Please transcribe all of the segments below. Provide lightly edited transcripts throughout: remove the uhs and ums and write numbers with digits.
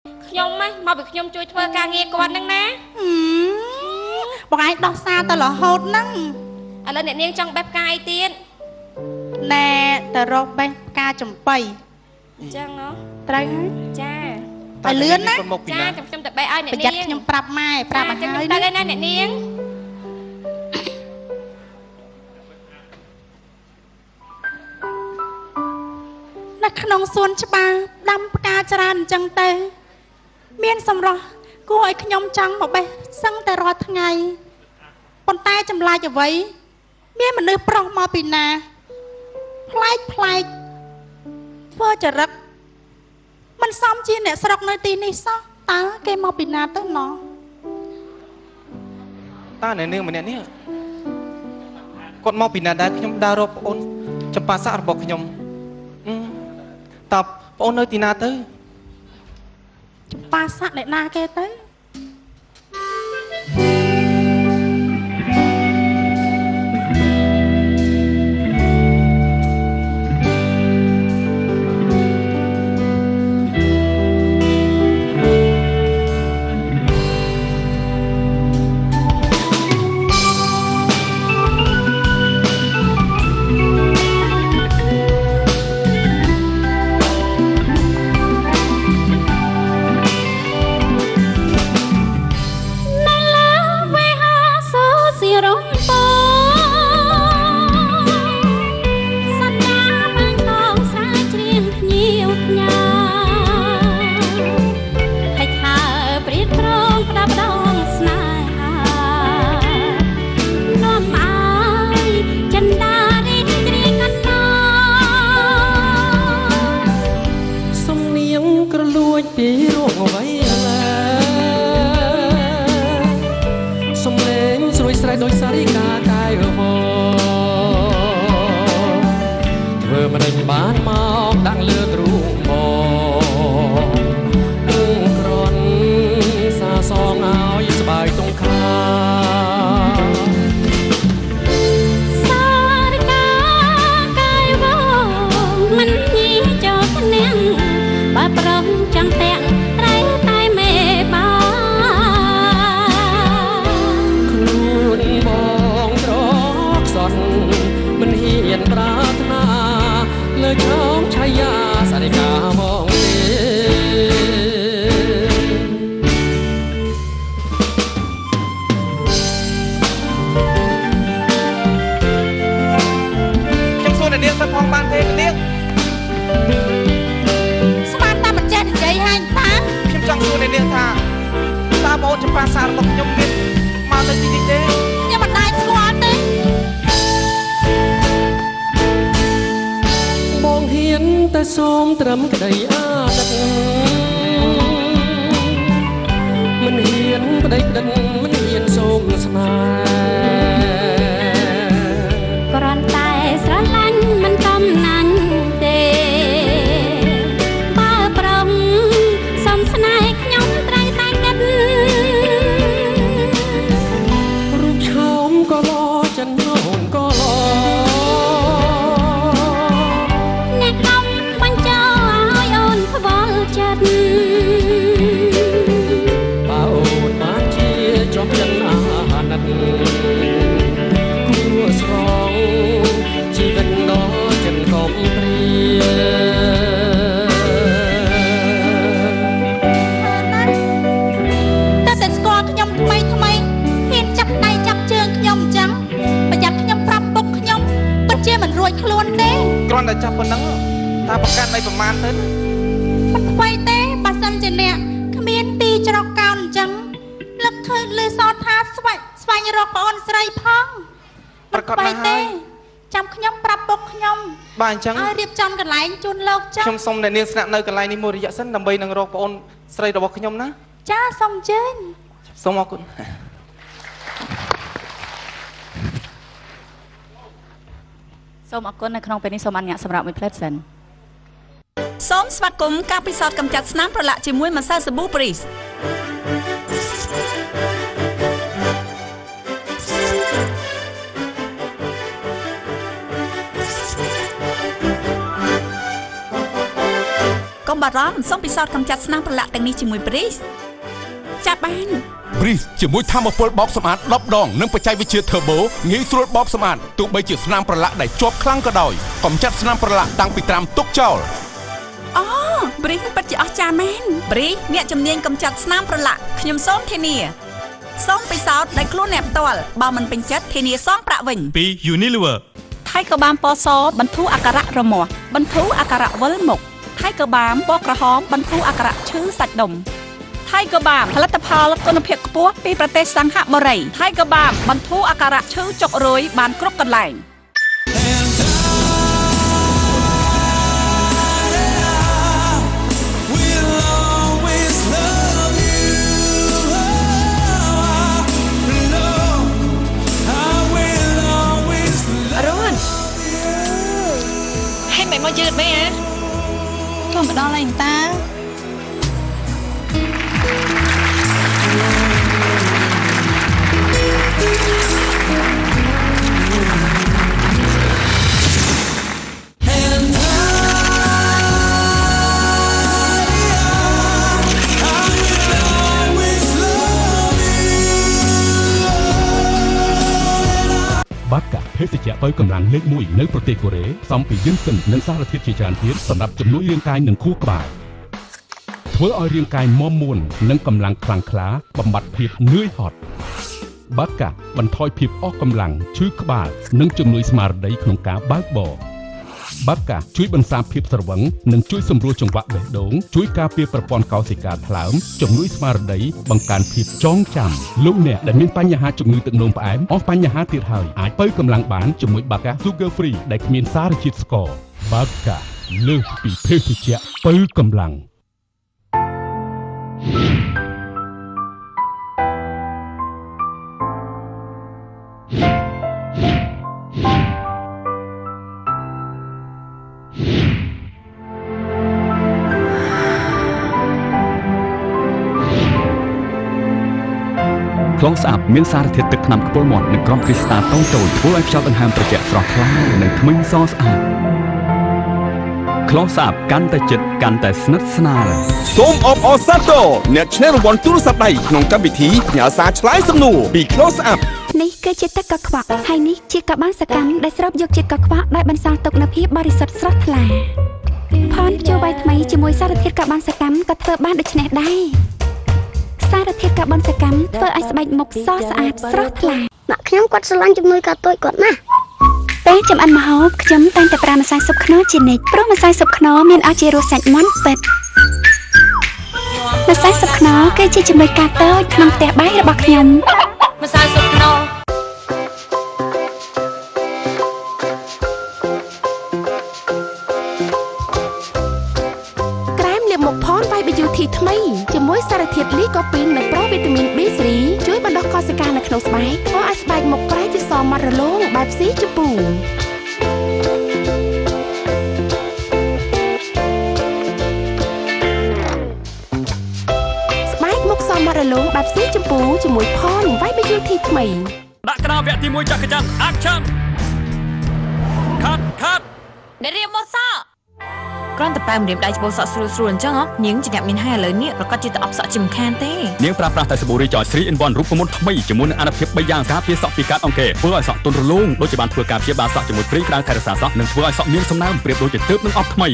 ខ្ញុំមកពីខ្ញុំជួយធ្វើការងារគាត់ហ្នឹងណាបងឯងដោះសារទៅរហូតហ្នឹងឥឡូវអ្នកនាងចង់បេះផ្កាយទៀតណែទៅរកបេះផ្កាចំបៃអញ្ចឹងហ៎ត្រូវហើយចាតែលឿនណាចាខ្ញុំទៅបេះឲ្យអ្នកនាងប្រយ័ត្នខ្ញុំប្រាប់ម៉ែប្រាប់ឲ្យហើយទៅហើយណាអ្នកនាងនៅក្នុងសួនច្បារដាំផ្កាច្រើនអញ្ចឹងទៅមានសម្រស់គួរឲ្យខ្ញុំចង់មកបេះសឹងតែរាល់ថ្ងៃប៉ុន្តែចម្លាច់អ្វីមានមនុស្សប្រុសមកពីណាប្លែកធ្វើចរិតមិនសមជាអ្នកស្រុកនៅទីនេះសោះតើគេមកពីណាទៅណោះតើអ្នកនាងម្នាក់នេះគាត់មកពីណាដែរខ្ញុំដើររកប្អូនចម្ប៉ាសាក់របស់ខ្ញុំតើប្អូននៅទីណាទៅចម្ប៉ាសាក់អ្នកណាគេទៅដោយសារីកាកាយហោធ្វើមិនបានមកដាក់លើទ្រូងបងក្រនសាសងឲ្យស្បាយទងខាសារីកាកាយហោមិនញីចោលគ្នាបើប្រងចាំទាំងតែមេបាមិនហ៊ានប្រាថ្នាលើចោមឆាយាសារិកាមកទេខ្ញុំសួរអ្នកនាងទៅផងបានទេអ្នកនាងស្មានតែមិនចេះនិយាយហើយតាខ្ញុំចង់សួរអ្នកនាងថាតើបងចម្ប៉ាសាក់របស់ខ្ញុំមានមកនៅទីនេះទេខ្ញុំមិនដែរស្គាល់ទេបងហ៊ានតែសូមត្រឹមក្តីអាណិតមិនហ៊ានប្តីក្តិនមិនហ៊ានសូមស្នេហ៍គ្រាន់តែស្រឡាញ់មិនកំណាញ់ទេបើប្រងសំស្នេហ៍ខ្ញុំត្រូវតែគិតរូបឆោមក៏ល្អចិនហូនក៏ល្អបើអូនបានជាចំចិនអាណិតគួរស្រងជីវិតដ៏ចិនកុំព្រាតែស្គាល់ខ្ញុំថ្មីហ៊ានចាប់ដៃចាប់ជើងខ្ញុំអញ្ចឹងប្រយ័ត្នខ្ញុំប្រាប់ពុកខ្ញុំពិតជាមិនរួចខ្លួនទេគ្រាន់តែចាប់ប៉ុណ្ណឹងតើប្រកាន់ឲ្យប្រមាណទៅមិនខ្វៃទេបើសិនជាអ្នកគ្មានទីច្រកកោនអញ្ចឹងលឹកឃើញលឺសតថាស្វែងរកប្អូនស្រីផងប្រកាសណាស់ហើយចាំខ្ញុំប្រាប់ពុកខ្ញុំបាទអញ្ចឹងឲ្យរៀបចំកន្លែងជូនលោកចាខ្ញុំសុំអ្នកនាងស្នាក់នៅកន្លែងនេះមួយរយៈសិនដើម្បីនឹងរកប្អូនស្រីរបស់ខ្ញុំណាចាសូមអញ្ជើញសូមអរគុណសូមអរគុណនៅក្នុងពេលនេះសូមអនុញ្ញាតសម្រាប់មួយផ្លែសិនសូមស្វាគមន៍ការពិសោធន៍កម្ចាត់ស្នាមប្រឡាក់ជាមួយម្សៅសាប៊ូព្រីសក កុំបារម្ភសូមពិសោធន៍កំចាត់ស្នាមប្រឡាក់ទាំងនេះជាមួយ Breeze ចាប់បាន Breeze ជាមួយធម្មពលបោកសម្អាត10ដងនិងបច្ចេកវិទ្យា Turbo ងាយស្រួលបោកសម្អាតទោះបីជាស្នាមប្រឡាក់ដែលជាប់ខ្លាំងក៏ដោយកំចាត់ស្នាមប្រឡាក់តាំងពីត្រាំទុកចោលអូ Breeze ពិតជាអស្ចារ្យមែន Breeze អ្នកជំនាញកំចាត់ស្នាមប្រឡាក់ខ្ញុំសូមធានាសូមពិសោធន៍ដោយខ្លួនអ្នកផ្ទាល់បើមិនពេញចិត្តធានាសងប្រាក់វិញពី Unilever ថៃក៏បានពណ៌សបន្ធូរអាការៈរមាស់បន្ធូរអាការៈវិលមុខថៃក៏បានពណ៌ក្រហមបន្ធូរអាការៈឈឺសាច់ដុំថៃក៏បានផលិតផលគុណភាពខ្ពស់ពីប្រទេសសង្ហបុរីថៃក៏បានបន្ធូរអាការៈឈឺចុករយបានគ្រប់កន្លែងមកយឺតមែនចូលមកដល់ហើយតាបាកាភេសជ្ជៈបើកម្លាំងលេខ1នៅប្រទេសកូរ៉េសំពីយិនសិននិងសារធាតុជាច្រើនទៀតសម្រាប់ជំនួយរាងកាយនិងខួរក្បាលធ្វើឲ្យរាងកាយមាំមួននិងកម្លាំងខ្លាំងក្លាបំបត្តិភាពនឿយហត់បាកាបន្ថយភាពអស់កម្លាំងឈឺក្បាលនិងជំនួយស្មារតីក្នុងការបើកបរបាកាជួយបន្សាបភាពស្រវឹងនិងជួយសម្រួលចង្វាក់បេះដូងជួយការពារប្រព័ន្ធកោសិកាថ្លើមជំនួយស្មារតីបង្កើនភាពចងចាំលោកអ្នកដែលមានបញ្ហាជំងឺទឹកនោមផ្អែមអស់បញ្ហាទៀតហើយអាចបើកម្លាំងបានជាមួយបាកា Sugar Free ដែលគ្មានសារជាតិស្ករបាកាលើសពីភេសជ្ជៈបើកម្លាំងខ្លងស្អាប់មានសារធាតុទឹកថ្នាំខ្ពុលមាត់និងក្រុមគ្រីស្តាល់តូចៗធ្វើឲ្យខ្យល់ដង្ហើមត្រជាក់ស្រស់ថ្លានិងធ្មេញសស្អាតខ្លងស្អាប់កាន់តែជិតកាន់តែស្និទ្ធស្នាលសូមអបអរសាទរអ្នកឈ្នះរង្វាន់ទូរស័ព្ទដៃក្នុងកម្មវិធីផ្ញើសារឆ្លើយសំណួរពីខ្លងស្អាប់នេះគឺជាទឹកកខ្វក់ហើយនេះជាកបានសកម្មដែលស្រូបយកជាតិកខ្វក់ដែលបន្សល់ទុកនូវភាពបរិសុទ្ធស្រស់ថ្លាផនជួបៃថ្មីជាមួយសារធាតុកបានសកម្មក៏ធ្វើបានដូចនេះដែរសារធាតុកាបូនសកម្មធ្វើឲ្យស្បែកមុខសស្អាតស្រស់ថ្លាម៉ាក់ខ្ញុំគាត់ស្រឡាញ់ជំនួយកាតូចគាត់ណាស់ពេលចំអិនម្ហូបខ្ញុំតែងតែប្រើម្សៅស៊ុបខ្នុរជានិច្ចព្រោះម្សៅស៊ុបខ្នុរមានឲ្យជារសសាច់មាន់ពិតម្សៅស៊ុបខ្នុរគឺជាជំនួយកាតូចក្នុងផ្ទះបាយរបស់ខ្ញុំម្សៅស៊ុបខ្នុរមុខផន Vibe Beauty ថ្មីជាមួយសារធាតុលីកូពីននិងប្រូវីតាមីន B3 ជួយបណ្ដុះកោសិកានៅក្នុងស្បែកធ្វើឲ្យស្បែកមុខប្រែជាសមាត់រលោងបែបស៊ីជពូស្បែកមុខសមាត់រលោងបែបស៊ីជពូជាមួយផន Vibe Beauty ថ្មីដាក់ក្តារវគ្គទី1ចក្រច័ន្ទ Action ខាត់ដែលរៀបមកសក់គ្រាន់តែប៉ែម្រាមដៃច្បោះសក់ស្រួលអញ្ចឹងនាងជាអ្នកមានហើយឥឡូវនេះប្រកាសជាទៅអបសក់ជាមិនខានទេនាងប្រើប្រាស់តែសាប៊ូរីចយ 3 in 1 រូបមន្តថ្មីជាមួយនឹងអានុភាព3យ៉ាងការពារសក់ពីកាត់អង្គធ្វើឲ្យសក់ទន់រលោងដូចជាបានធ្វើការព្យាបាលសក់ជាមួយព្រីក្តៅថែរក្សាសក់និងធ្វើឲ្យសក់មានសំណើមប្រៀបដូចជាទើបនឹងអប់ថ្មី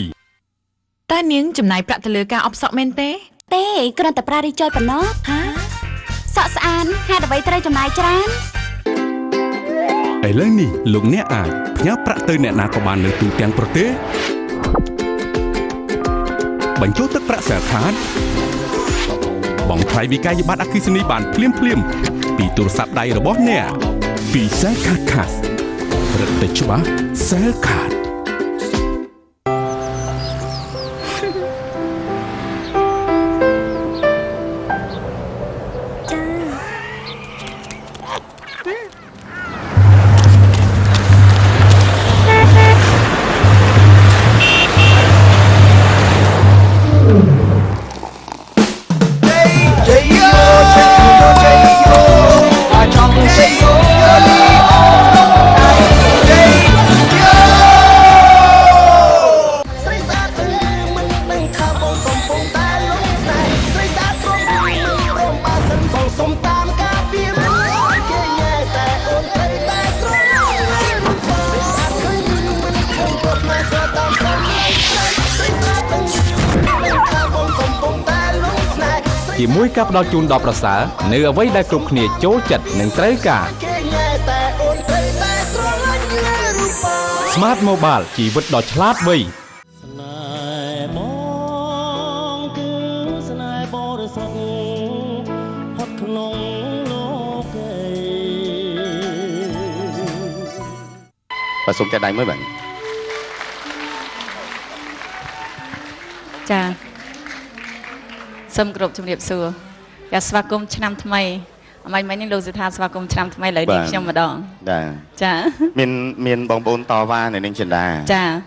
តែនាងចំណាយប្រាក់ទៅលើការអបសក់មែនទេគ្រាន់តែប្រើរីចយប៉ុណ្ណោះសក់ស្អាតហេតុអ្វីត្រូវចំណាយច្រើនឥឡូវនេះលោកអ្នកអាចផ្ញើប្រាក់ទៅអ្នកណាក៏បាននៅទូទាំងប្រទេសបញ្ចូលទឹកប្រាក់សែលខាតបង់ថ្លៃវិក័យប័ត្រអគ្គិសនីបានភ្លាមពីទូរស័ព្ទដៃរបស់អ្នកពីសែលខាតខាសរឹតតែច្បាស់សែលខាត ជាមួយការផ្ដល់ជូនដល់ប្រសើរនៅអ្វីដែលគ្រប់គ្នាចូលចិត្តនិងត្រូវការ Smart Mobile ជីវិតដ៏ឆ្លាតវៃ và xuống cái đánh mới bạn ចាសូមគោរពជំរាបសួរចាស្វាគមន៍ឆ្នាំថ្មីអមាញ់មិញនេះលោកសិដ្ឋាស្វាគមន៍ឆ្នាំថ្មីលើនេះខ្ញុំម្ដងចាមានបងប្អូនតវ៉ានៅនឹងចិន្តា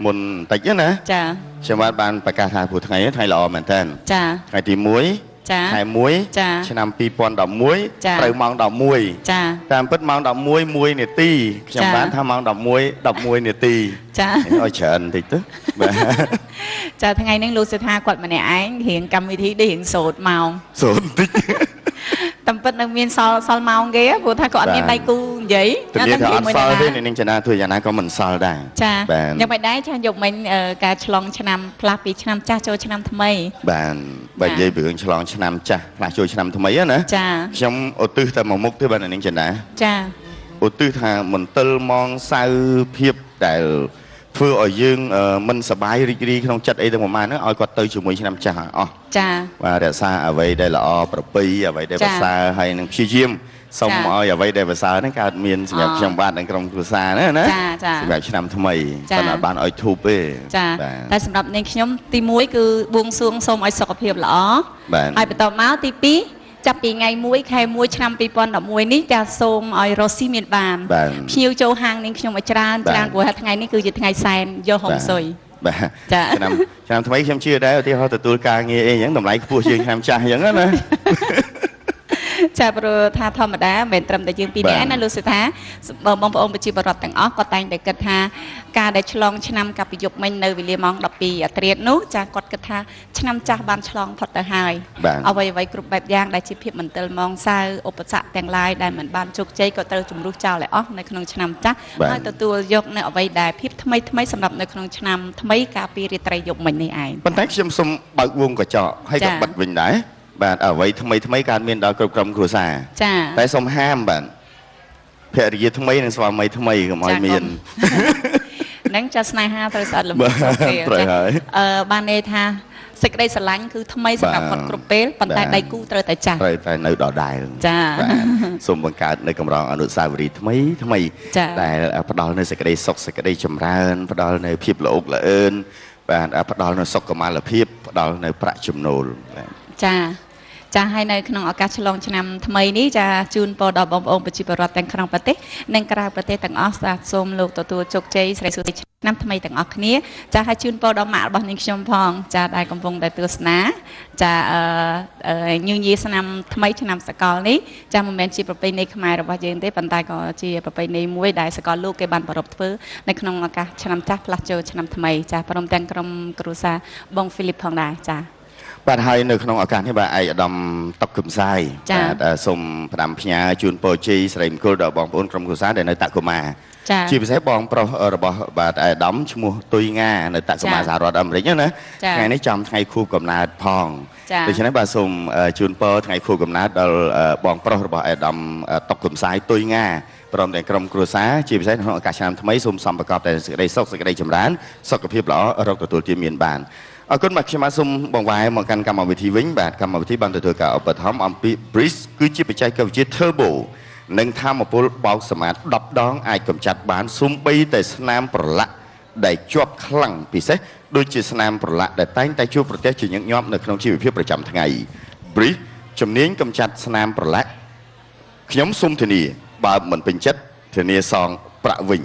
មុនតិចណាចាខ្ញុំបានប្រកាសថាព្រោះថ្ងៃល្អមែនតើចាថ្ងៃទី1ខែ1ឆ្នាំ2011ត្រូវម៉ោង11ចាតាមពិតម៉ោង11 1នាទីខ្ញុំបានថាម៉ោង11នាទីចាឲ្យច្រើនបន្តិចទៅបាទចាថ្ងៃនេះលោកសិដ្ឋាគាត់ម្នាក់ឯងរៀងកម្មវិធីនេះរៀងសូត្រម៉ោងសូត្របន្តិចតាមពិតនៅមានសល់ម៉ោងគេព្រោះថាគាត់អត់មានដៃគូនិយាយតែនិយាយថាអត់សល់ទេនឹងចនាធ្វើយ៉ាងណាក៏មិនសល់ដែរចាយ៉ាងមិនដែរចាយកមិញការឆ្លងឆ្នាំផ្លាស់ពីឆ្នាំចាស់ចូលឆ្នាំថ្មីបាទបើនិយាយពីរឿងឆ្លងឆ្នាំចាស់ផ្លាស់ចូលឆ្នាំថ្មីណាចាខ្ញុំឧទ្ទិសតែមួយមុខទេបាទនឹងចនាចាឧទ្ទិសថាមន្ទិលមងសៅភាពដែលធ្វើឲ្យយើងមិនសប្បាយរីករាយក្នុងចិត្តអីទាំងប្រហែលហ្នឹងឲ្យគាត់ទៅជាមួយឆ្នាំចាស់អស់ចាបាទរក្សាអ្វីដែលល្អប្រពៃអ្វីដែលប្រសើរហើយនឹងព្យាយាមសូមឲ្យអ្វីដែលប្រសើរហ្នឹងកើតមានសម្រាប់ខ្ញុំបាទនិងក្រុមគ្រួសារណាសម្រាប់ឆ្នាំថ្មីប៉ុន្តែបានឲ្យធូបទេចាតែសម្រាប់នាងខ្ញុំទី1គឺបួងសួងសូមឲ្យសុខភាពល្អហើយបន្តមកទី2ចាប់ពីថ្ងៃ1ខែ1ឆ្នាំ2011នេះចាសូមឲ្យរស់ស៊ីមានបានភ្ញៀវចូលហាងនាងខ្ញុំឲ្យច្រើនព្រោះថ្ងៃនេះគឺជាថ្ងៃសែនយកហុងស៊ុយបាទឆ្នាំថ្មីខ្ញុំជឿដែរឧទាហរណ៍ទទួលការងារអីហ្នឹងតម្លៃខ្ពស់ជាងឆ្នាំចាស់អញ្ចឹងណាចាព្រោះថាធម្មតាមិនត្រឹមតែយើងពីរនាក់ណាលោកសិដ្ឋាបងប្អូនប្រជាពលរដ្ឋទាំងអស់គាត់តែងតែគិតថាការដែលឆ្លងឆ្នាំកាពីយប់មិញនៅវេលាម៉ោង12អាត្រាតនោះចាគាត់គិតថាឆ្នាំចាស់បានឆ្លងផុតទៅហើយអ្វីគ្រប់បែបយ៉ាងដែលជាភាពមន្ទិលម៉ងសៅឧបសគ្គទាំងឡាយដែលមិនបានជោគជ័យក៏ត្រូវជំរុះចោលឲ្យអស់នៅក្នុងឆ្នាំចាស់ហើយទទួលយកនៅអ្វីដែលភាពថ្មីសម្រាប់នៅក្នុងឆ្នាំថ្មីកាលពីរាត្រីយប់មិញនេះឯងប៉ុន្តែខ្ញុំសូមបើកវងកញ្ចក់ហើយក៏បិទវិញដែរបាទអ្វីថ្មីកើតមានដល់គ្រប់ក្រុមគ្រួសារចាតែសូមហាមបាទភរិយាថ្មីនិងស្វាមីថ្មីកុំឲ្យមាននឹងចាស្នេហាត្រូវស្អិតល្មមត្រូវហើយបានន័យថាសេចក្តីស្រឡាញ់គឺថ្មីសម្រាប់គាត់គ្រប់ពេលប៉ុន្តែដៃគូត្រូវតែចាស់ត្រូវតែនៅដដែលចាសូមបង្កើតនៅកម្រងអនុស្សាវរីយ៍ថ្មីដែលផ្ដល់នៅសេចក្តីសុខសេចក្តីចម្រើនផ្ដល់នៅភាពល្អក់ល្អឿនបាទផ្ដល់នៅសុខុមាលភាពផ្ដល់នៅប្រាក់ចំណូលចាហើយនៅក្នុងឱកាសឆ្លងឆ្នាំថ្មីនេះចាជូនពរដល់បងប្អូនប្រជាពលរដ្ឋទាំងក្នុងប្រទេសនិងក្រៅប្រទេសទាំងអស់សូមលោកទទួលជោគជ័យស្រីសុខឆ្នាំថ្មីទាំងអស់គ្នាចាហើយជូនពរដល់ម៉ាក់របស់នាងខ្ញុំផងចាដែលកំពុងតែទស្សនាចាញញីឆ្នាំថ្មីឆ្នាំសកលនេះចាមិនមែនជាប្រពៃណីខ្មែររបស់យើងទេប៉ុន្តែក៏ជាប្រពៃណីមួយដែលសកលលោកគេបានប្រារព្ធធ្វើនៅក្នុងឱកាសឆ្នាំចាស់ផ្លាស់ចូលឆ្នាំថ្មីចាព្រមទាំងក្រុមគ្រួសារបងហ្វីលីបផងដែរចាបាទហើយនៅក្នុងឱកាសនេះបាទឯកឧត្តមតុកគឹមសាយបាទសូមផ្ដាំផ្ញើជូនពរជ័យស្រីមង្គលដល់បងប្អូនក្រុមគ្រួសារដែលនៅតាកូម៉ាជាពិសេសបងប្រុសរបស់បាទឯកឧត្តមឈ្មោះទុយងានៅតាកូម៉ាសហរដ្ឋអាមេរិកណាថ្ងៃនេះចំថ្ងៃខួបកំណើតផងដូច្នេះបាទសូមជូនពរថ្ងៃខួបកំណើតដល់បងប្រុសរបស់ឯកឧត្តមតុកគឹមសាយទុយងាព្រមទាំងក្រុមគ្រួសារជាពិសេសក្នុងឱកាសឆ្នាំថ្មីសូមសំប្រកបតែសេចក្តីសុខសេចក្តីចម្រើនសុខភាពល្អរកទទួលទានមានបានអរគុណបាទខ្ញុំបាទសូមបង្វែរមកកាន់កម្មវិធីវិញបាទកម្មវិធីបានទទួលការឧបត្ថម្ភអំពី Breeze គឺជាបច្ចេកវិទ្យា Turbo និងថាមពលបោកសម្អាត10ដងអាចកម្ចាត់បានសូម្បីតែស្នាមប្រឡាក់ដែលជាប់ខ្លាំងពិសេសដូចជាស្នាមប្រឡាក់ដែលតែងតែជួបប្រទះជាញឹកញាប់នៅក្នុងជីវភាពប្រចាំថ្ងៃ Breeze ជំនាញកម្ចាត់ស្នាមប្រឡាក់ខ្ញុំសូមធានាបើមិនពេញចិត្តធានាសងប្រាក់វិញ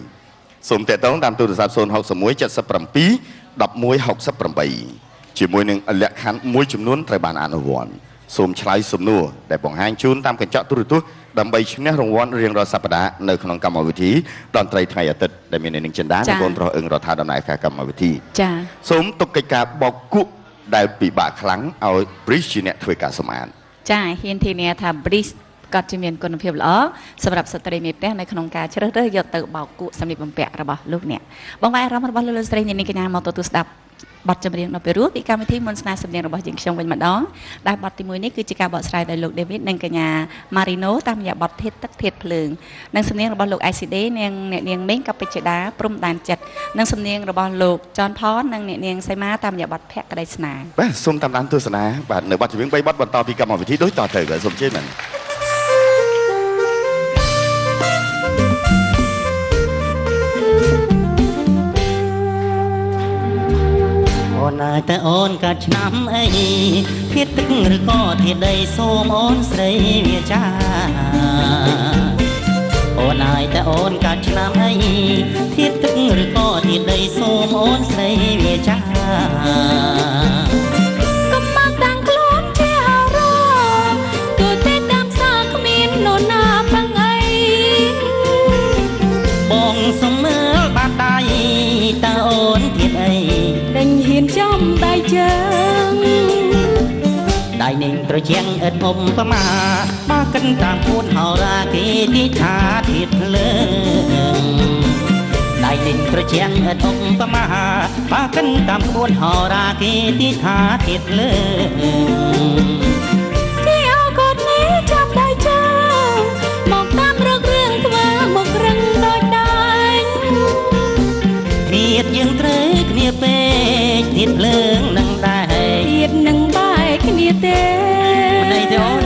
សូមតេតងតាមទូរស័ព្ទ061 77 1168ជាមួយនឹងលក្ខខណ្ឌមួយចំនួនត្រូវបានអនុវត្តសូមឆ្លើយសំណួរដែលបង្ហាញជូនតាមកញ្ចក់ទូរទស្សន៍ដើម្បីឈ្នះរង្វាន់រៀងរាល់សប្តាហ៍នៅក្នុងកម្មវិធីតន្ត្រីថ្ងៃអាទិត្យដែលមាននាងចិន្តានិងកូនប្រុសអឹងរដ្ឋាដំណើរការកម្មវិធីចា៎សូមទុកកិច្ចការបោកគក់ដែលពិបាកខ្លាំងឲ្យ Breeze ជាអ្នកធ្វើការសម្អាតចា៎ហ៊ានធានាថា Breeze គាត់ជាមានគុណភាពល្អសម្រាប់ស្ត្រីមេផ្ទះនៅក្នុងការជ្រើសរើសយកទៅបោកគក់សម្លៀកបំពាក់របស់លោកអ្នកបងប្អូនអារម្មណ៍របស់លោកស្រីនាងកញ្ញាមកទទួលស្ដាប់បទចម្រៀងដ៏ពីរោះពីកម្មវិធីមុនស្នេហ៍សំនៀងរបស់យើងខ្ញុំវិញម្ដងដែលបទទី1នេះគឺជាការបកស្រាយដោយលោក David និងកញ្ញា Marino តាមរយៈបទធាតុទឹកធាតុភ្លើងនិងសំនៀងរបស់លោក ICD និងអ្នកនាងមេងកពិជដាព្រំដែនចិត្តនិងសំនៀងរបស់លោក John Paul និងអ្នកនាងសីមាតាមរយៈបទភក្តីស្នេហ៍បាទសូមតាមដានទស្សនាបាទនៅបទចម្រៀង3បទបន្តពីកម្មវិធីដូចតទៅបាទសូមជឿមែនអូនហើយតែអូនកាត់ឆ្នាំអីធាតុទឹកឬក៏ធាតុដីសូមអូនស្រីវាចាអូនហើយតែអូនកាត់ឆ្នាំអីធាតុទឹកឬក៏ធាតុដីសូមអូនស្រីវាចាកុំមកតាំងខ្លួនជាអារម្មណ៍ទូទៅតាមសារគ្មាននរណាប្រឹងអីបងសុំមើលបាត់ដៃតើអូនធាតុអីដេញហ៊ានចំដៃជើងដៃនឹងត្រជាក់ឥតអុំប្រមាបើកិនតាមពួនហោរាគេទីថាធាតុភ្លើងដៃនឹងត្រជាក់ឥតអុំប្រមាបើកិនតាមពួនហោរាគេទីថាធាតុភ្លើងគេអោកូននេះចាប់ដៃជើងមកតាមរករឿងធ្វើមករឹងដូចដាច់ធាតុយើងត្រូវគ្នាពេកធាតុភ្លើងនឹងដែរធាតុនឹងបែកគ្នាទេមិនអីទេអូន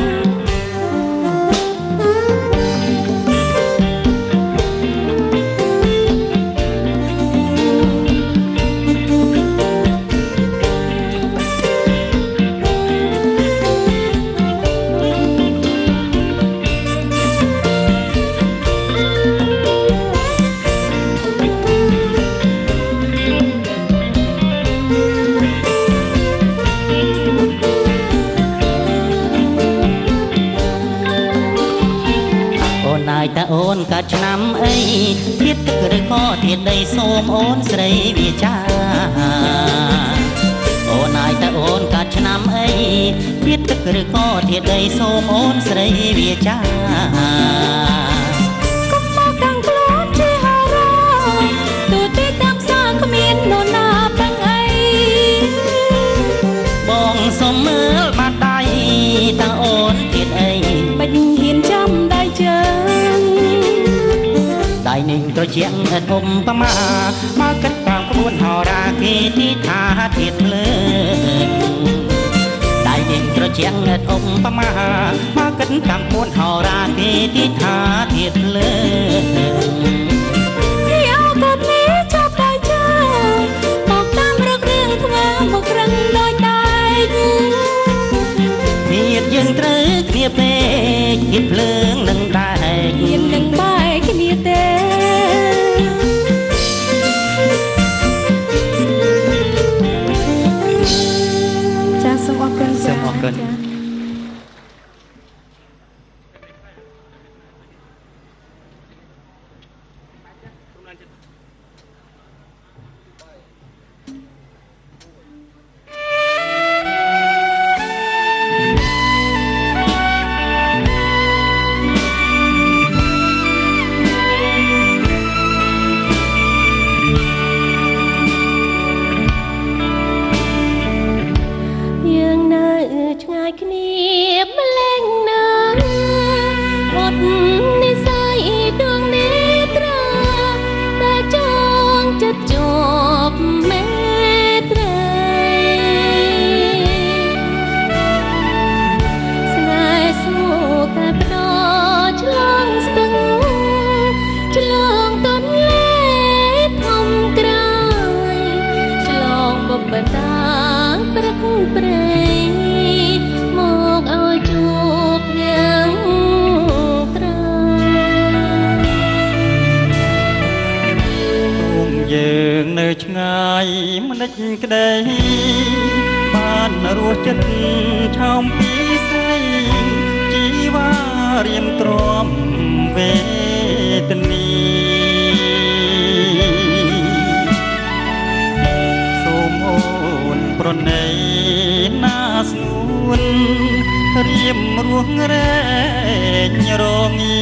តែអូនកាត់ឆ្នាំអីធាតុទឹកឬក៏ធាតុដីសូមអូនស្រីវាចាអូនហើយតែអូនកាត់ឆ្នាំអីធាតុទឹកឬក៏ធាតុដីសូមអូនស្រីវាចាកុំមកតាំងខ្លួនជាអារម្មណ៍ទូទៅតាមសារគ្មាននរណាប្រឹងអីបងសុំមើលបាត់ដៃតើអូនធាតុអីមិនហ៊ានចំដៃជើងដៃនឹងត្រជាក់ឥតអុំប្រមាមកកិតតាមក្បួនហោរាគេទីថាធាតុភ្លើងដៃនឹងត្រជាក់ឥតអុំប្រមាមកកិតតាមក្បួនហោរាគេទីថាធាតុភ្លើងគេអោកូននេះចាប់ដៃជើងមកតាមរករឿងធ្វើមករឹងដូចដាច់ធាតុយើងត្រូវគ្នាពេកធាតុភ្លើងនឹងដែរហ៊ាននឹងបែកគ្នាទេចាសសូមអរគុណសូមអរគុណឆ្ងាយម្ដេចក្ដីបានរស់ចិត្តឆោមពីស្រីជីវ៉ារៀមទ្រាំវេទនីសូមអូនប្រណីណាស្នួនរៀម រស់រែងរងា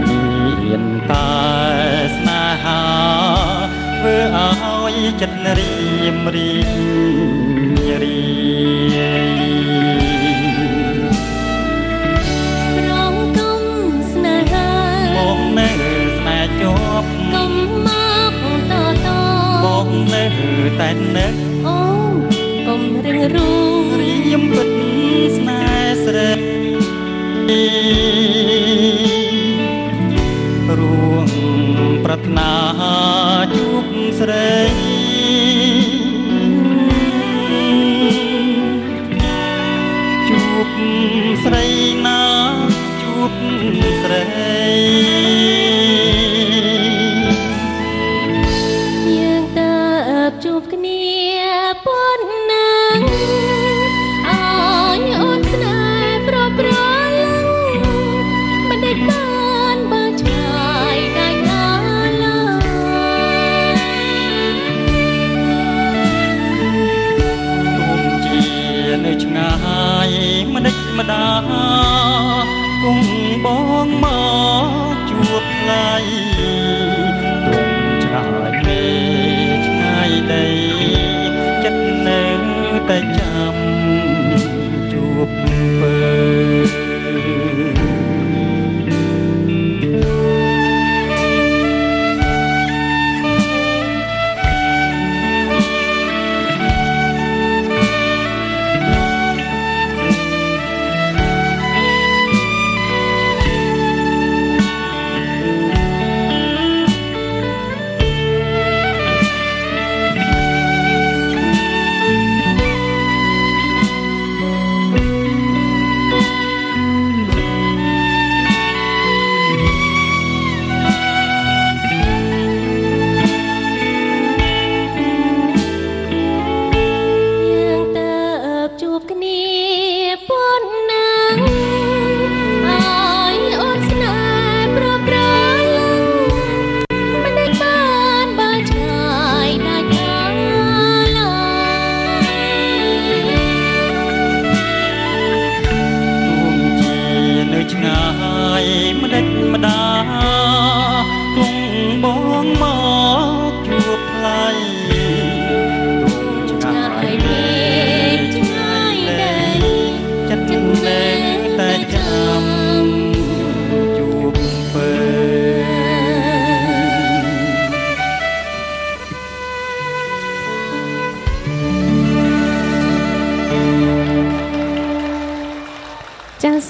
មានតែស្នេហាធ្វើឲ្យចិត្តរៀមរីរីប្រងគុំស្នេហាបងនៅស្នេហ៍ជាប់គុំមកតតបងនៅតែនឹកអូគុំរឹងរូងរៀមពិតស្នេហ៍ស្រីរួងប្រាថ្នាជួបស្រីជួបស្រីណាជួបស្រីយើងតើជួបគ្នាប៉ុណ្ណាអើយអូនស្នេហ៍ប្រប្រឡើងមិនដេចបានបើឆ្ងាយដាច់ណាឡើយទោះជានៅឆ្ងាយមិនដេចម្ដាគង់បងមកជួបថ្លៃទុំឆ្ងាយមេឆ្ងាយដីចិត្តនៅតែចាំជួបពើ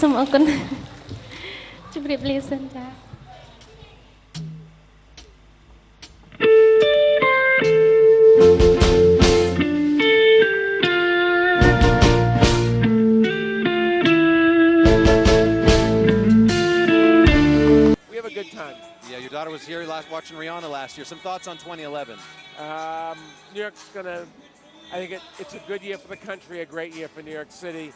សូមអរគុណជម្រាបលាសិនចា Yeah, your daughter was here watching Rihanna last year. Some thoughts on 2011? New York's gonna. I think it's a good year for the country, a great year for New York City.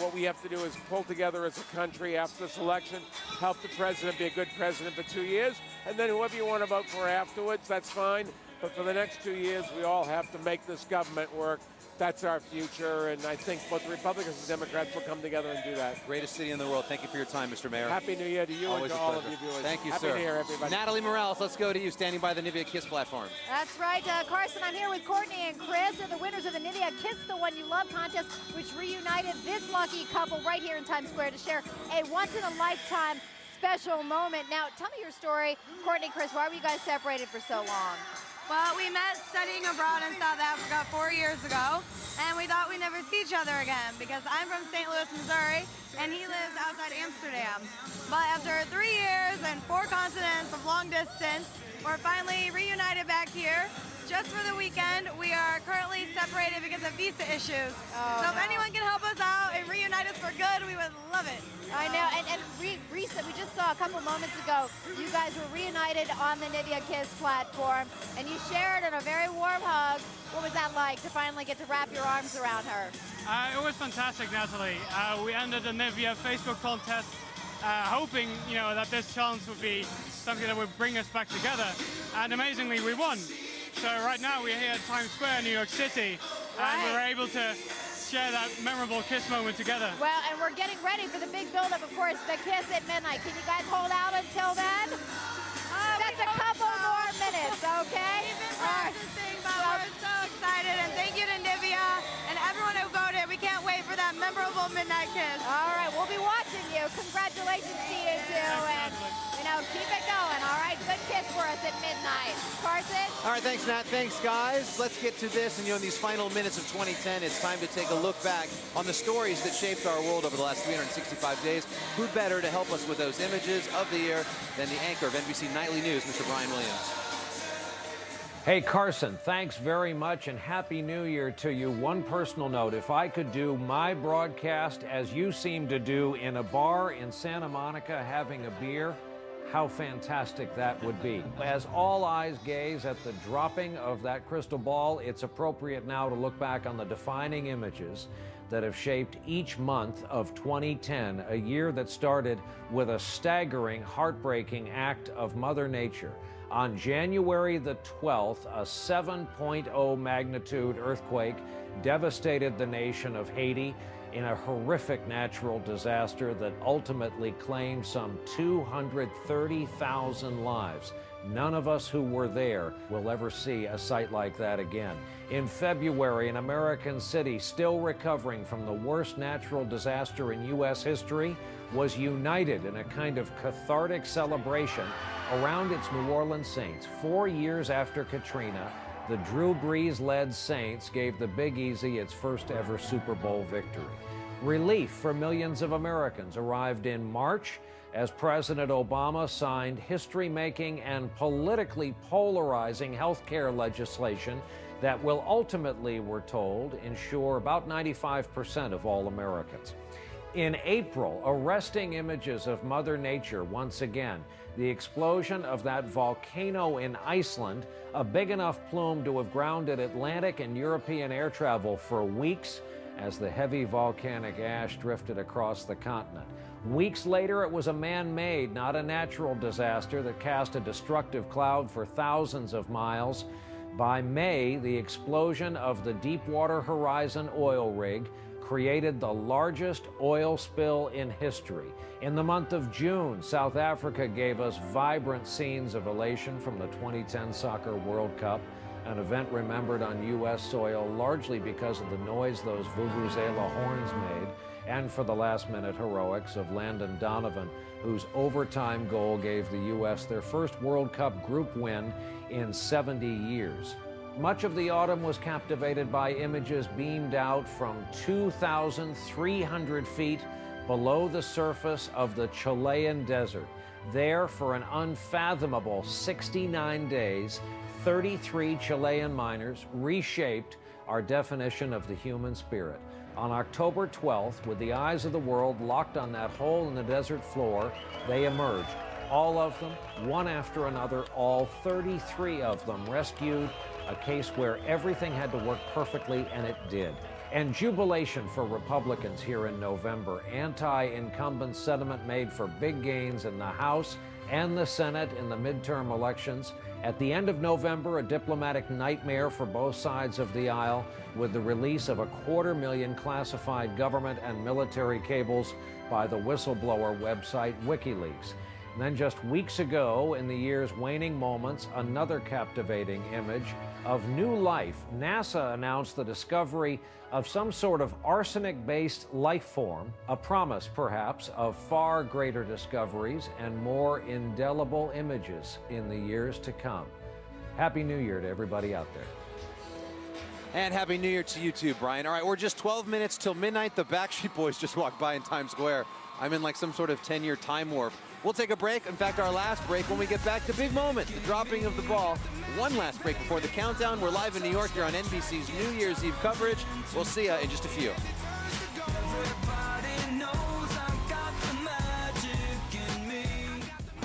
What we have to do is pull together as a country after this election, help the president be a good president for 2 years, and then whoever you want to vote for afterwards, that's fine. But for the next 2 years, we all have to make this government work. That's our future, and I think both the Republicans and Democrats will come together and do that. Greatest city in the world. Thank you for your time, Mr. Mayor. Happy New Year to you Always and to all of you viewers. Thank you, Happy sir. New Year, everybody. Natalie Morales, let's go to you, standing by the Nivea Kiss platform. That's right, Carson. I'm here with Courtney and Chris. They're the winners of the Nivea Kiss the One You Love contest, which reunited this lucky couple right here in Times Square to share a once-in-a-lifetime special moment. Now, tell me your story. Courtney, Chris, why were you guys separated for so long? Well, we met studying abroad in South Africa 4 years ago, and we thought we'd never see each other again because I'm from St. Louis, Missouri, and he lives outside Amsterdam. But after 3 years and 4 continents of long distance, we're finally reunited back here. Just for the weekend, we are currently separated because of visa issues. So if anyone can help us out and reunite us for good, we would love it. I know, and recent, we just saw a couple moments ago, you guys were reunited on the Nivea Kiss platform, and you shared in a very warm hug. What was that like to finally get to wrap your arms around her? It was fantastic, Natalie. We ended the Nivea Facebook contest hoping, that this chance would be something that would bring us back together, and amazingly, we won. So right now we're here at Times Square, New York City, and we're able to share that memorable kiss moment together. Well, and we're getting ready for the big build-up, of course, the kiss at midnight. Can you guys hold out until then? That's a couple more minutes, okay? We've been practicing, but we're so excited, and thank you to Nivea and everyone who voted. We can't wait for that memorable midnight kiss. All right, we'll be watching you. Congratulations to you two, and keep it going. All right, good kiss for us at midnight. Carson? All right, thanks, Nat. Thanks, guys. Let's get to this. And, in these final minutes of 2010, it's time to take a look back on the stories that shaped our world over the last 365 days. Who better to help us with those images of the year than the anchor of NBC Nightly News, Mr. Brian Williams. Hey, Carson, thanks very much and Happy New Year to you. One personal note, if I could do my broadcast as you seem to do in a bar in Santa Monica having a beer, how fantastic that would be. As all eyes gaze at the dropping of that crystal ball, it's appropriate now to look back on the defining images that have shaped each month of 2010, a year that started with a staggering, heartbreaking act of Mother Nature. On January the 12th, a 7.0 magnitude earthquake devastated the nation of Haiti in a horrific natural disaster that ultimately claimed some 230,000 lives. None of us who were there will ever see a sight like that again. In February, an American city still recovering from the worst natural disaster in U.S. history was united in a kind of cathartic celebration around its New Orleans Saints. 4 years after Katrina, the Drew Brees-led Saints gave the Big Easy its first ever Super Bowl victory. Relief for millions of Americans arrived in March as President Obama signed history-making and politically polarizing health care legislation that will ultimately, we're told, ensure about 95% of all Americans. In April, arresting images of Mother Nature once again. The explosion of that volcano in Iceland, a big enough plume to have grounded Atlantic and European air travel for weeks as the heavy volcanic ash drifted across the continent. Weeks later, it was a man-made, not a natural disaster that cast a destructive cloud for thousands of miles. By May, the explosion of the Deepwater Horizon oil rig created the largest oil spill in history. In the month of June, South Africa gave us vibrant scenes of elation from the 2010 Soccer World Cup, an event remembered on U.S. soil largely because of the noise those Vuvuzela horns made, and for the last-minute heroics of Landon Donovan, whose overtime goal gave the U.S. their first World Cup group win in 70 years. Much of the autumn was captivated by images beamed out from 2,300 feet below the surface of the Chilean desert. There, for an unfathomable 69 days, 33 Chilean miners reshaped our definition of the human spirit. On October 12th, with the eyes of the world locked on that hole in the desert floor, they emerged. All of them, one after another, all 33 of them rescued, a case where everything had to work perfectly, and it did. And jubilation for Republicans here in November. Anti-incumbent sentiment made for big gains in the House and the Senate in the midterm elections. At the end of November, a diplomatic nightmare for both sides of the aisle with the release of 250,000 classified government and military cables by the whistleblower website WikiLeaks. And then just weeks ago, in the year's waning moments, another captivating image of new life. NASA announced the discovery of some sort of arsenic-based life form, a promise, perhaps, of far greater discoveries and more indelible images in the years to come. Happy New Year to everybody out there. And Happy New Year to you too, Brian. All right, we're just 12 minutes till midnight. The Backstreet Boys just walked by in Times Square. I'm in like some sort of 10-year time warp. We'll take a break. In fact, our last break when we get back to big moment, the dropping of the ball. One last break before the countdown. We're live in New York here on NBC's New Year's Eve coverage. We'll see you in just a few.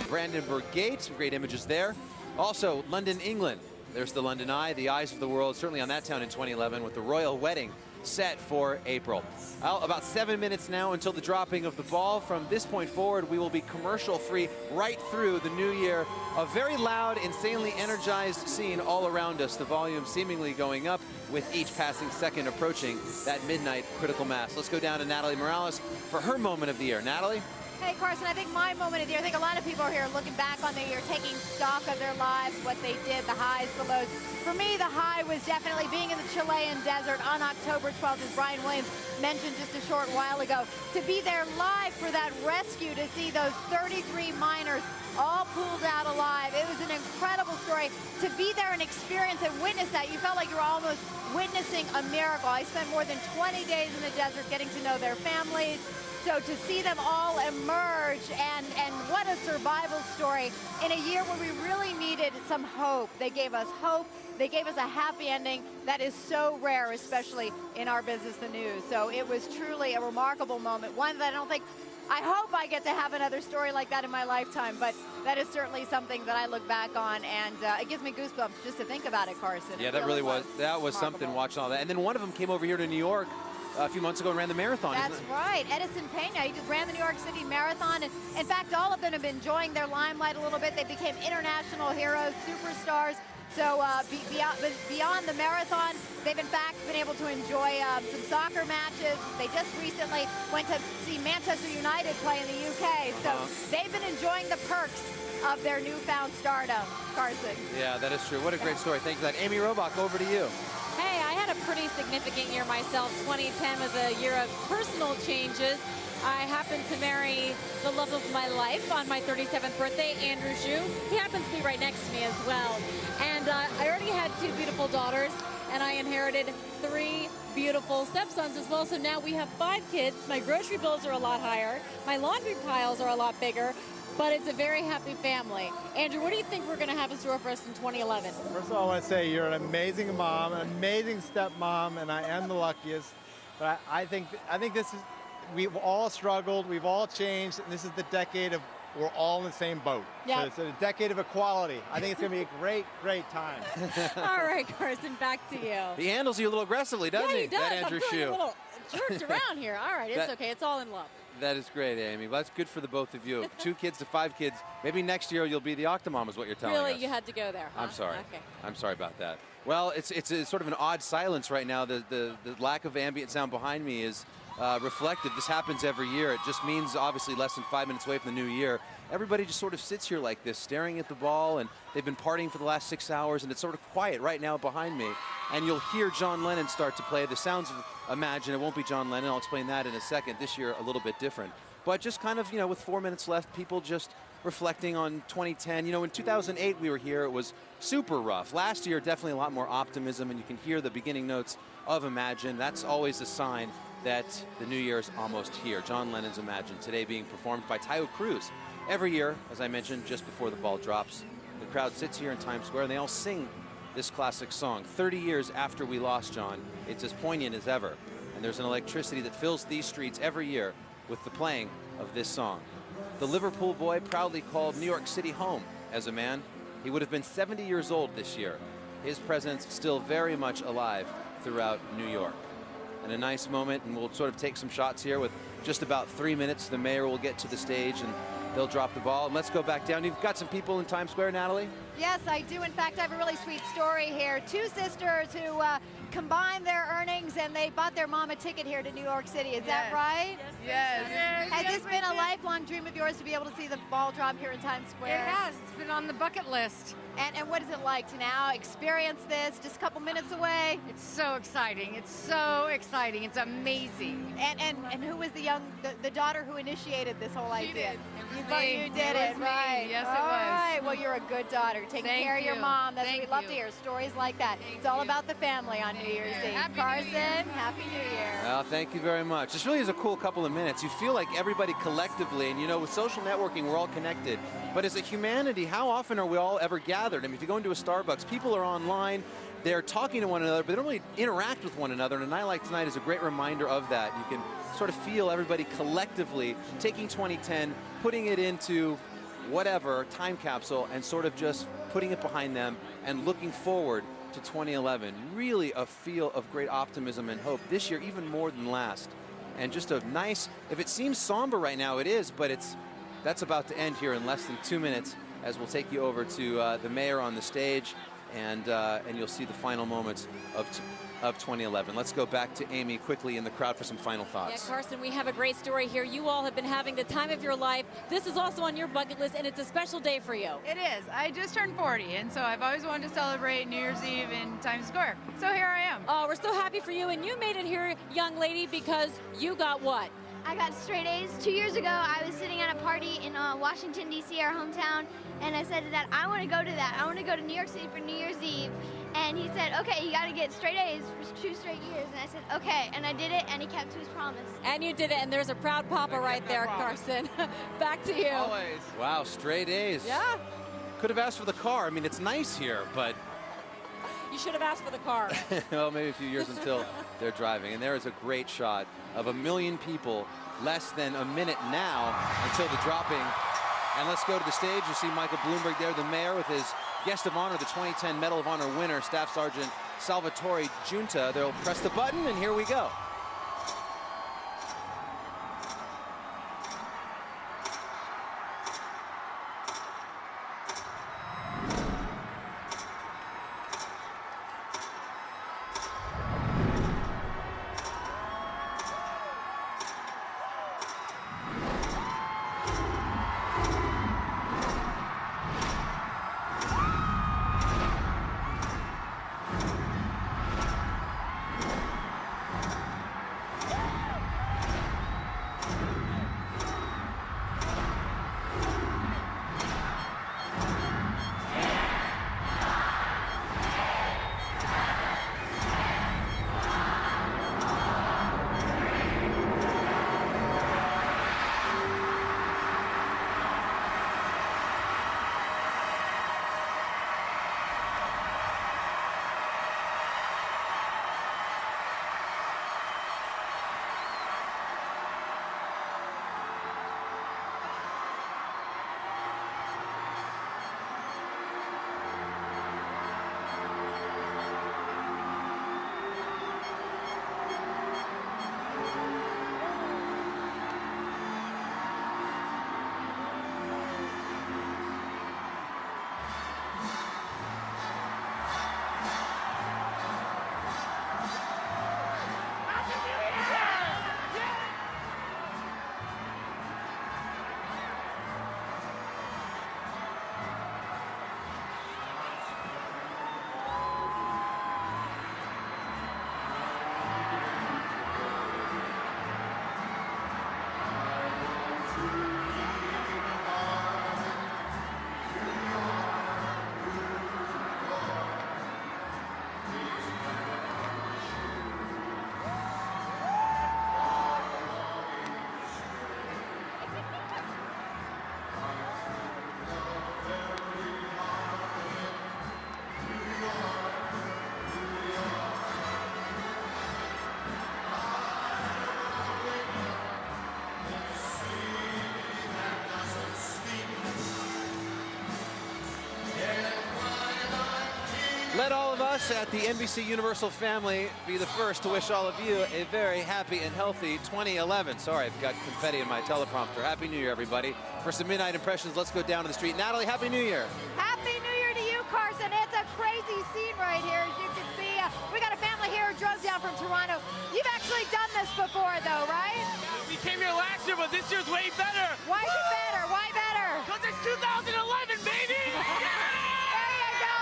Brandenburg Gate, some great images there. Also, London, England. There's the London Eye, the eyes of the world, certainly on that town in 2011 with the royal wedding set for April. Well, about 7 minutes now until the dropping of the ball. From this point forward, we will be commercial-free right through the new year. A very loud, insanely energized scene all around us, the volume seemingly going up with each passing second approaching that midnight critical mass. Let's go down to Natalie Morales for her moment of the year. Natalie? Hey, Carson, I think my moment of the year, I think a lot of people are here looking back on the year, taking stock of their lives, what they did, the highs, the lows. For me, the high was definitely being in the Chilean desert on October 12th, as Brian Williams mentioned just a short while ago. To be there live for that rescue, to see those 33 miners all pulled out alive. It was an incredible story. To be there and experience and witness that, you felt like you were almost witnessing a miracle. I spent more than 20 days in the desert getting to know their families. So to see them all emerge, and what a survival story in a year where we really needed some hope. They gave us hope. They gave us a happy ending that is so rare, especially in our business, the news. So it was truly a remarkable moment, one that I hope I get to have another story like that in my lifetime, but that is certainly something that I look back on, and it gives me goosebumps just to think about it, Carson. Yeah, that really was something, watching all that. And then one of them came over here to New York a few months ago and ran the marathon. That's right, Edison Pena. He just ran the New York City Marathon. And in fact, all of them have been enjoying their limelight a little bit. They became international heroes, superstars. So beyond the marathon, they've in fact been able to enjoy some soccer matches. They just recently went to see Manchester United play in the UK. So they've been enjoying the perks of their newfound stardom, Carson. Yeah, that is true. What a great story. Thank you for that. Amy Robach, over to you. Hey, I had a pretty significant year myself. 2010 was a year of personal changes. I happened to marry the love of my life on my 37th birthday, Andrew Xu. He happens to be right next to me as well. And I already had 2 beautiful daughters, and I inherited 3 beautiful stepsons as well. So now we have 5 kids. My grocery bills are a lot higher. My laundry piles are a lot bigger. But it's a very happy family. Andrew, what do you think we're going to have in store for us in 2011? First of all, I want to say you're an amazing mom, an amazing stepmom, and I am the luckiest. But I think this is, we've all struggled, we've all changed, and this is the decade of we're all in the same boat. Yep. So it's a decade of equality. I think it's going to be a great, great time. All right, Carson, back to you. He handles you a little aggressively, doesn't he? Yeah, he does. That Andrew I'm feeling Xu. a little jerked around here. All right, it's okay. It's all in love. That is great, Amy. Well, that's good for the both of you. 2 kids to 5 kids. Maybe next year you'll be the Octomom is what you're telling us. Really, you had to go there. Huh? I'm sorry. Okay. I'm sorry about that. Well, it's sort of an odd silence right now. The lack of ambient sound behind me is reflective. This happens every year. It just means obviously less than 5 minutes away from the new year. Everybody just sort of sits here like this, staring at the ball, and they've been partying for the last 6 hours, and it's sort of quiet right now behind me. And you'll hear John Lennon start to play. The sounds of Imagine. It won't be John Lennon. I'll explain that in a second. This year, a little bit different. But just kind of, with 4 minutes left, people just reflecting on 2010. In 2008 we were here, it was super rough. Last year, definitely a lot more optimism, and you can hear the beginning notes of Imagine. That's always a sign that the new year is almost here. John Lennon's Imagine, today being performed by Tayo Cruz. Every year, as I mentioned, just before the ball drops, the crowd sits here in Times Square and they all sing this classic song. 30 years after we lost John, it's as poignant as ever. And there's an electricity that fills these streets every year with the playing of this song. The Liverpool boy proudly called New York City home as a man. He would have been 70 years old this year. His presence still very much alive throughout New York. And a nice moment, and we'll sort of take some shots here with just about 3 minutes. The mayor will get to the stage and they'll drop the ball. And let's go back down. You've got some people in Times Square, Natalie? Yes, I do. In fact, I have a really sweet story here. 2 sisters who combined their earnings and they bought their mom a ticket here to New York City. Is that right? Yes. Has this been a lifelong dream of yours to be able to see the ball drop here in Times Square? It has. It's been on the bucket list. And what is it like to now experience this just a couple minutes away? It's so exciting. It's so exciting. It's amazing. And who was the daughter who initiated this whole idea? She did. You did it, right? Yes, all it was. Right. Well, you're a good daughter. Taking care of your mom. That's what we love to hear. Stories like that. It's all about the family on New Year's Eve. Carson, Happy New Year. Well, thank you very much. This really is a cool couple of minutes. You feel like everybody collectively, and with social networking, we're all connected. But as a humanity, how often are we all ever gathered? I mean, if you go into a Starbucks, people are online. They're talking to one another, but they don't really interact with one another. And a night like tonight is a great reminder of that. You can sort of feel everybody collectively taking 2010, putting it into whatever time capsule, and sort of just putting it behind them and looking forward to 2011. Really a feel of great optimism and hope this year, even more than last. And just a nice, if it seems somber right now, it is, but that's about to end here in less than 2 minutes as we'll take you over to the mayor on the stage, and you'll see the final moments of 2011. Let's go back to Amy quickly in the crowd for some final thoughts. Yeah, Carson, we have a great story here. You all have been having the time of your life. This is also on your bucket list, and it's a special day for you. It is. I just turned 40, and so I've always wanted to celebrate New Year's Eve in Times Square. So here I am. Oh, we're so happy for you, and you made it here, young lady, because you got what? I got straight A's. 2 years ago, I was sitting at a party in Washington, D.C., our hometown, and I said to Dad, I want to go to that. I want to go to New York City for New Year's Eve. And he said, okay, you got to get straight A's for 2 straight years. And I said, okay. And I did it, and he kept to his promise. And you did it, and there's a proud papa right there, Carson. Back to you. Always. Wow, straight A's. Yeah. Could have asked for the car. I mean, it's nice here, but... You should have asked for the car. Well, maybe a few years until they're driving. And there is a great shot of 1 million people, less than a minute now until the dropping. And let's go to the stage. You see Michael Bloomberg there, the mayor, with his guest of honor, the 2010 Medal of Honor winner, Staff Sergeant Salvatore Giunta. They'll press the button, and here we go. Let all of us at the NBC Universal family be the first to wish all of you a very happy and healthy 2011. Sorry, I've got confetti in my teleprompter. Happy New Year, everybody. For some midnight impressions, let's go down to the street. Natalie, Happy New Year. Happy New Year to you, Carson. It's a crazy scene right here, as you can see. We got a family here who drove down from Toronto. You've actually done this before, though, right? We came here last year, but this year's way better. Why is it better? Why better? Because it's 2011, baby! There you go.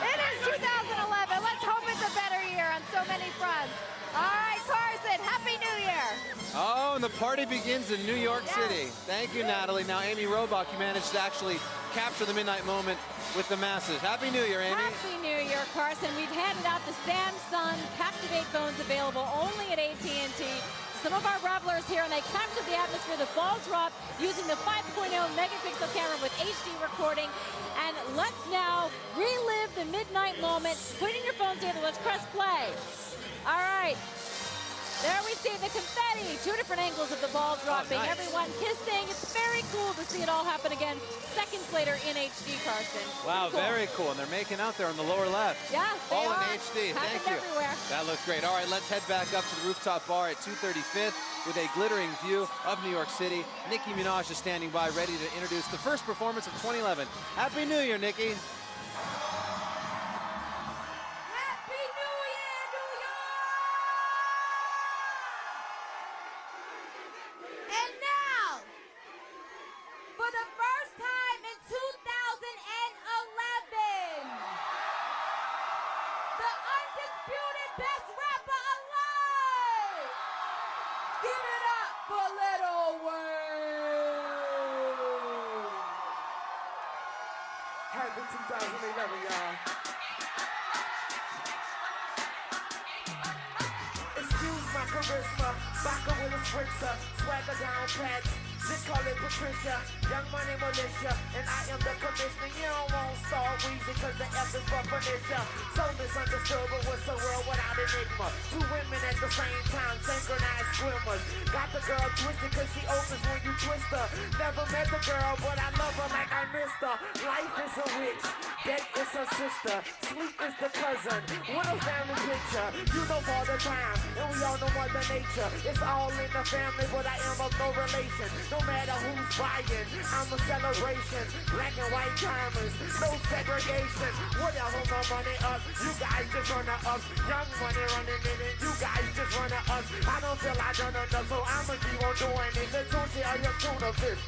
It is 2011. Let's hope it's a better year on so many fronts. All right, Carson, Happy New Year. Oh, and the party begins in New York City. Thank you, Natalie. Now, Amy Robach, you managed to actually capture the midnight moment with the masses. Happy New Year, Amy. Happy New Year, Carson. We've handed out the Samsung Captivate phones available only at AT&T. Some of our revelers here, and they captured the atmosphere. The ball dropped using the 5.0 megapixel camera with HD recording. And let's now relive the midnight moment. Put in your phones together. Let's press play. All right. There we see the confetti. Two different angles of the ball dropping. nice. Everyone kissing. It's very cool to see it all happen again seconds later in HD, Carson. Wow, Cool. very cool. And they're making out there on the lower left. Yeah, they all are. in HD. Happened Thank you. everywhere. That looks great. All right, let's head back up to the rooftop bar at 235th with a glittering view of New York City. Nicki Minaj is standing by, ready to introduce the first performance of 2011. Happy New Year, Nicki. And now, for the first time in 2011, the undisputed best rapper alive! Give it up for Little Wayne! Happy 2011, y'all. Excuse my charisma, vodka with a spritzer, swagger down pats, just call it Patricia, young money militia, and I am the commissioner. You don't want Star Weezy, cause the F is for Phoenicia. So misunderstood, but what's a world without enigma? Two women at the same time, synchronized swimmers. Got the girl twisted cause she opens when you twist her. Never met the girl, but I love her like I missed her. Life is a witch, death is her sister, sleep is the cousin. What a family picture, you know all the time, and we all know Mother Nature. It's all in the family, but I am of no relation. No matter who's buying, I'm a celebration. Black and white diamonds, no segregation. Whatever my money up, you guys just run up. Young money running in it, you guys just run up. I don't feel I done enough, so I'ma keep on doing it. The tune or your tuna fish.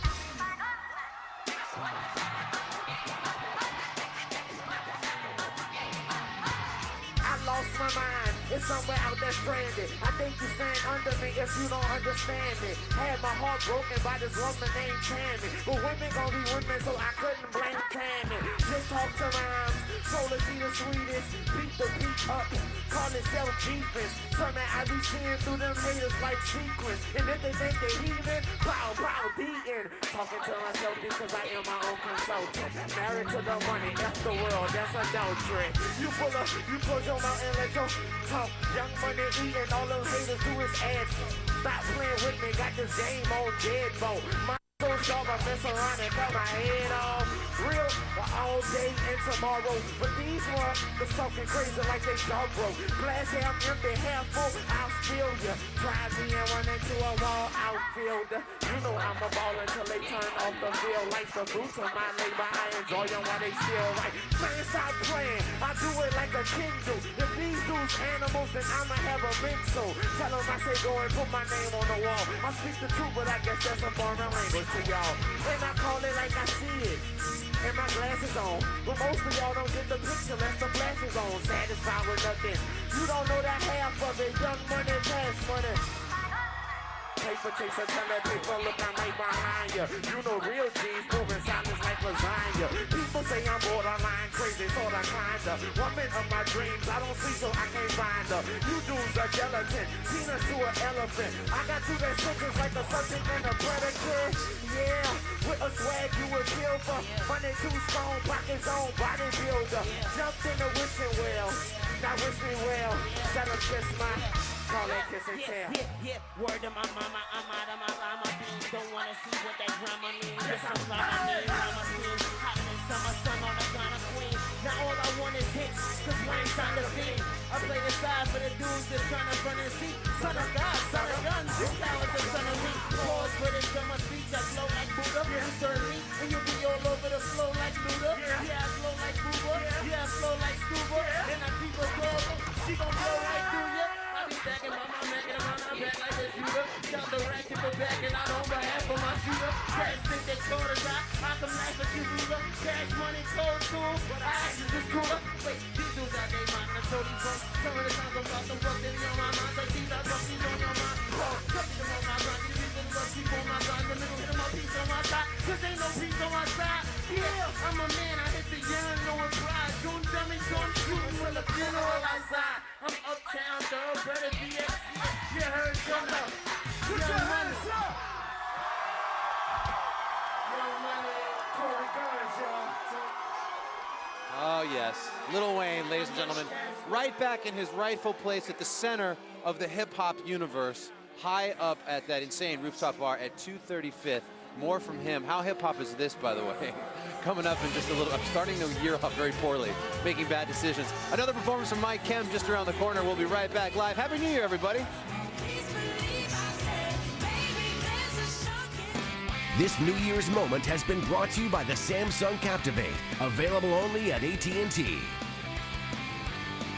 I lost my mind, it's somewhere out there stranded. I think you stand under me if you don't understand it. Had my heart broken by this woman named Tammy, but women gon' be women, so I couldn't blame Tammy. Just talk to rhymes, told her she the sweetest. Beat the beat up, call it self-defense. Something I be seeing through them haters like sequence. And if they think they heathen, pow, pow, beating. Talking to myself because I am my own consultant. Married to the money, F the world, that's adultery. You close your mouth and let your talk. Young money eating, all them haters do is ads. Stop playing with me, got this game on dead mode. My so sharp, I mess around and cut my head off. Real all day and tomorrow. But these ones, they're talking crazy like they dog broke. Glass half empty, half full, I'll spill ya. Drive me and run into a wall outfielder. You know I'm a ball until they turn off the field. Like the boots on my neighbor, I enjoy them while they still right. Man, stop playing, I do it like a king do. If these dudes animals, then I'ma have a mental. Tell them I say go and put my name on the wall. I speak the truth, but I guess that's a foreign language to y'all. And I call it like I see it. And my glasses on. But most of y'all don't get the picture unless the flash is on. Satisfied with nothing. You don't know that half of it. Young money, cash money. Paper chaser, tell that paper, look, I'm right behind ya. You know real G's moving silence like lasagna. People say I'm borderline crazy, sorta kinda. Woman of my dreams, I don't see so I can't find her. You dudes are gelatin, peanuts to an elephant. I got through that sentence like a subject and a predator. Yeah, with a swag you would kill for. Money too strong, pockets on, bodybuilder. Jumped in the wishing well, now wish me well. Shut up, kiss my... Call that kiss and tell. Yeah, word to my mama, I'm out of my llama beans. Don't wanna see what that drama means. Yes, I'm drama mean, drama schemes. Hot in summer, sun on the Ghana queen. Now all I want is hits, cause Wayne's on the scene. I play the side for the dudes that's trying to run and see. Son of God, son of guns, you coward the son of me. Pause for this summer speech, I flow like Buddha. You serve me, and you'll be all over the flow like Buddha. Yeah, I flow like Booba. Yeah, I flow like Scuba. Then I keep a dog, she gon' blow right through ya. I be stacking my mom, making around her back like a shooter. Count the rack in the back and out on behalf of my shooter. Cash think they quarters out, I can laugh at you, loser. Cash money, cold tool, but I actually just cooler. Wait, these dudes out they mind, I told these folks. Some of the times I'm about to fuck, they be on my mind. So these are rough, these on your mind. Touch them on my grind, these people love, keep on my grind. The middle, hit them up, peace on my side. Cause ain't no peace on my side. Yeah, I'm a man, I hit the urine, no one pride. Don't tell me, don't shoot me with a funeral outside. I'm uptown, thoroughbred DX. You heard some up. Put your hands up. Young money, Corey Guns, y'all. Oh, yes. Lil Wayne, ladies and gentlemen, right back in his rightful place at the center of the hip-hop universe, high up at that insane rooftop bar at 235th. More from him. How hip-hop is this, by the way? Coming up in just a little. I'm starting the year off very poorly, making bad decisions. Another performance from Mike Kem just around the corner. We'll be right back live. Happy New Year, everybody. This New Year's moment has been brought to you by the Samsung Captivate, available only at AT&T.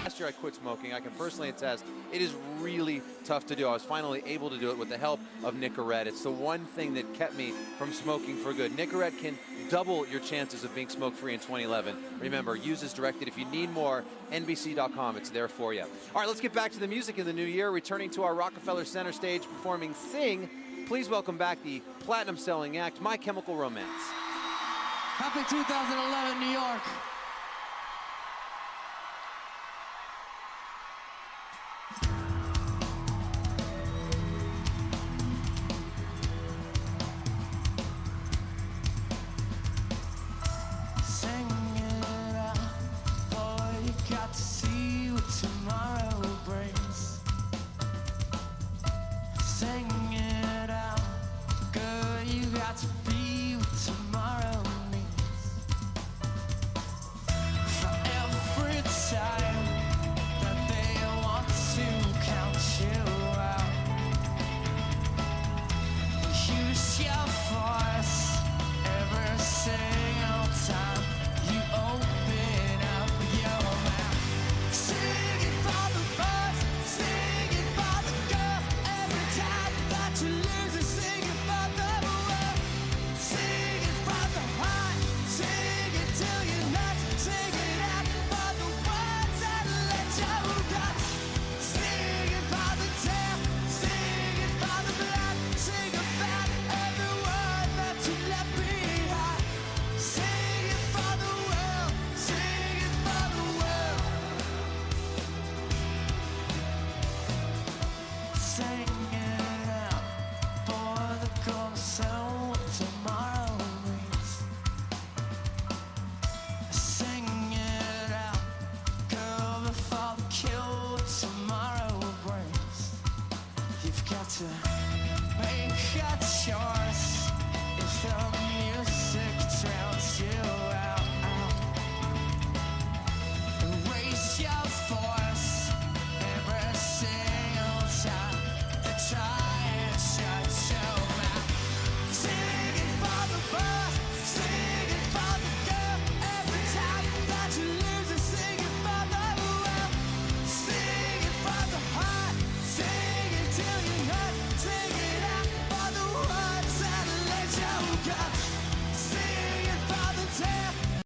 Last year I quit smoking. I can personally attest it is really tough to do. I was finally able to do it with the help of Nicorette. It's the one thing that kept me from smoking for good. Nicorette can double your chances of being smoke-free in 2011. Remember, use as directed. If you need more, NBC.com, it's there for you. All right, let's get back to the music in the new year. Returning to our Rockefeller Center stage performing Sing. Please welcome back the platinum-selling act, My Chemical Romance. Happy 2011, New York.